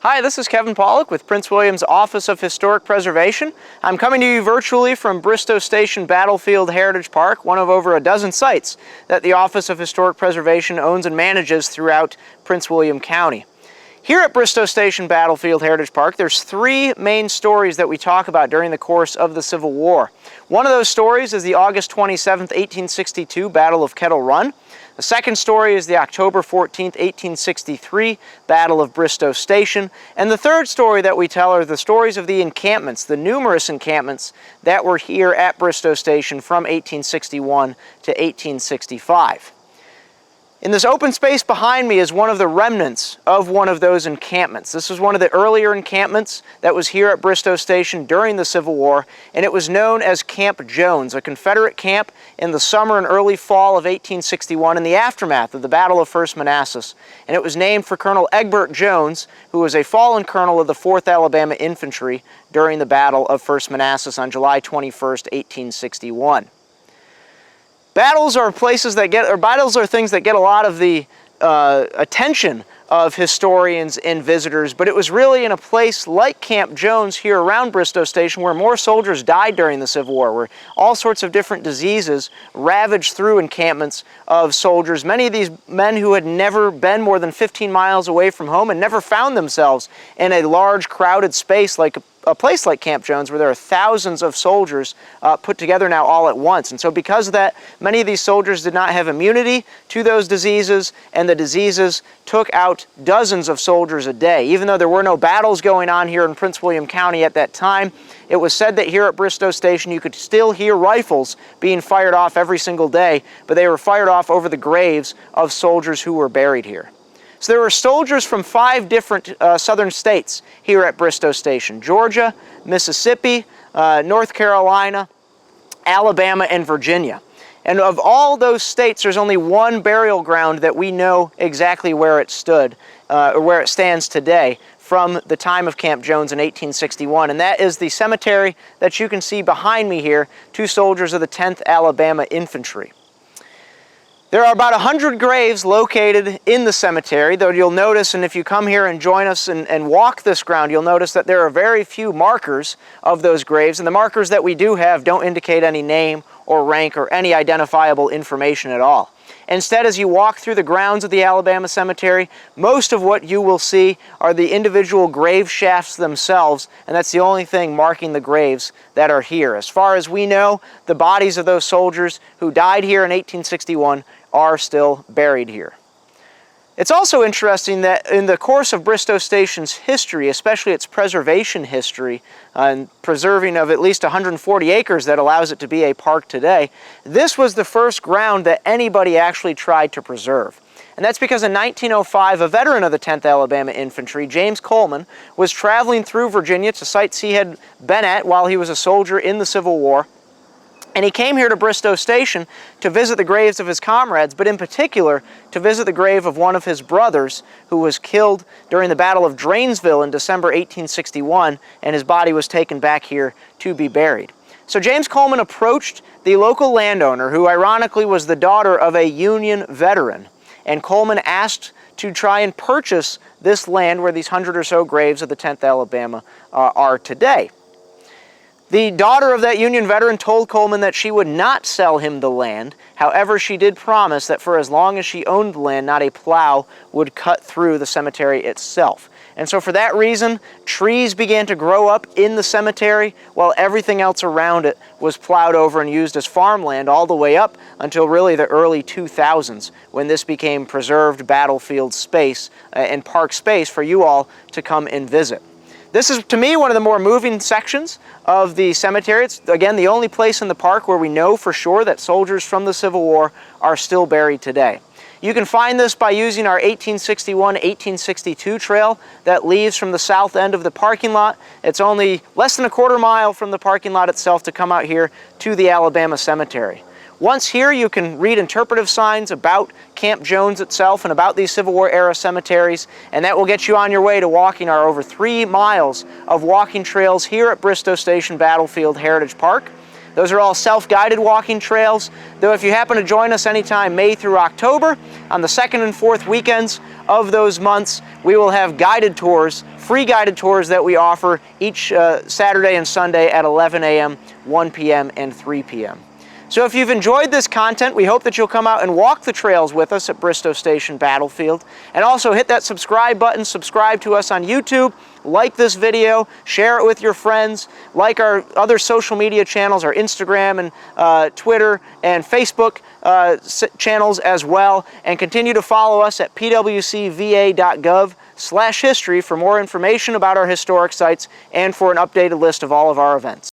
Hi, this is Kevin Pawlak with Prince William's Office of Historic Preservation. I'm coming to you virtually from Bristoe Station Battlefield Heritage Park, one of over a dozen sites that the Office of Historic Preservation owns and manages throughout Prince William County. Here at Bristoe Station Battlefield Heritage Park, there's three main stories that we talk about during the course of the Civil War. One of those stories is the August 27, 1862 Battle of Kettle Run. The second story is the October 14, 1863 Battle of Bristoe Station. And the third story that we tell are the stories of the encampments, the numerous encampments that were here at Bristoe Station from 1861 to 1865. In this open space behind me is one of the remnants of one of those encampments. This was one of the earlier encampments that was here at Bristoe Station during the Civil War, and it was known as Camp Jones, a Confederate camp in the summer and early fall of 1861 in the aftermath of the Battle of First Manassas. And it was named for Colonel Egbert Jones, who was a fallen colonel of the 4th Alabama Infantry during the Battle of First Manassas on July 21, 1861. Battles are things that get a lot of the attention of historians and visitors, but it was really in a place like Camp Jones here around Bristoe Station where more soldiers died during the Civil War, where all sorts of different diseases ravaged through encampments of soldiers. Many of these men who had never been more than 15 miles away from home and never found themselves in a large crowded space like a place like Camp Jones, where there are thousands of soldiers put together now all at once. And so because of that, many of these soldiers did not have immunity to those diseases, and the diseases took out dozens of soldiers a day. Even though there were no battles going on here in Prince William County at that time, it was said that here at Bristoe Station you could still hear rifles being fired off every single day, but they were fired off over the graves of soldiers who were buried here. So there were soldiers from 5 different southern states here at Bristoe Station: Georgia, Mississippi, North Carolina, Alabama, and Virginia. And of all those states, there's only one burial ground that we know exactly where it stood, or where it stands today from the time of Camp Jones in 1861, and that is the cemetery that you can see behind me here, 2 soldiers of the 10th Alabama Infantry. There are about 100 graves located in the cemetery, though you'll notice, and if you come here and join us and walk this ground, you'll notice that there are very few markers of those graves, and the markers that we do have don't indicate any name or rank or any identifiable information at all. Instead, as you walk through the grounds of the Alabama Cemetery, most of what you will see are the individual grave shafts themselves, and that's the only thing marking the graves that are here. As far as we know, the bodies of those soldiers who died here in 1861 are still buried here. It's also interesting that in the course of Bristoe Station's history, especially its preservation history, and preserving of at least 140 acres that allows it to be a park today, this was the first ground that anybody actually tried to preserve. And that's because in 1905, a veteran of the 10th Alabama Infantry, James Coleman, was traveling through Virginia to sites he had been at while he was a soldier in the Civil War. And he came here to Bristoe Station to visit the graves of his comrades, but in particular to visit the grave of one of his brothers who was killed during the Battle of Drainesville in December 1861, and his body was taken back here to be buried. So James Coleman approached the local landowner, who ironically was the daughter of a Union veteran, and Coleman asked to try and purchase this land where these 100 or so graves of the 10th Alabama are today. The daughter of that Union veteran told Coleman that she would not sell him the land. However, she did promise that for as long as she owned the land, not a plow would cut through the cemetery itself. And so for that reason, trees began to grow up in the cemetery while everything else around it was plowed over and used as farmland all the way up until really the early 2000s, when this became preserved battlefield space and park space for you all to come and visit. This is, to me, one of the more moving sections of the cemetery. It's, again, the only place in the park where we know for sure that soldiers from the Civil War are still buried today. You can find this by using our 1861-1862 trail that leaves from the south end of the parking lot. It's only less than a quarter mile from the parking lot itself to come out here to the Alabama Cemetery. Once here, you can read interpretive signs about Camp Jones itself and about these Civil War era cemeteries, and that will get you on your way to walking our over 3 miles of walking trails here at Bristoe Station Battlefield Heritage Park. Those are all self-guided walking trails, though if you happen to join us anytime May through October, on the 2nd and 4th weekends of those months, we will have guided tours, free guided tours that we offer each Saturday and Sunday at 11 a.m., 1 p.m., and 3 p.m. So if you've enjoyed this content, we hope that you'll come out and walk the trails with us at Bristoe Station Battlefield. And also hit that subscribe button, subscribe to us on YouTube, like this video, share it with your friends, like our other social media channels, our Instagram and Twitter and Facebook channels as well, and continue to follow us at pwcva.gov/history for more information about our historic sites and for an updated list of all of our events.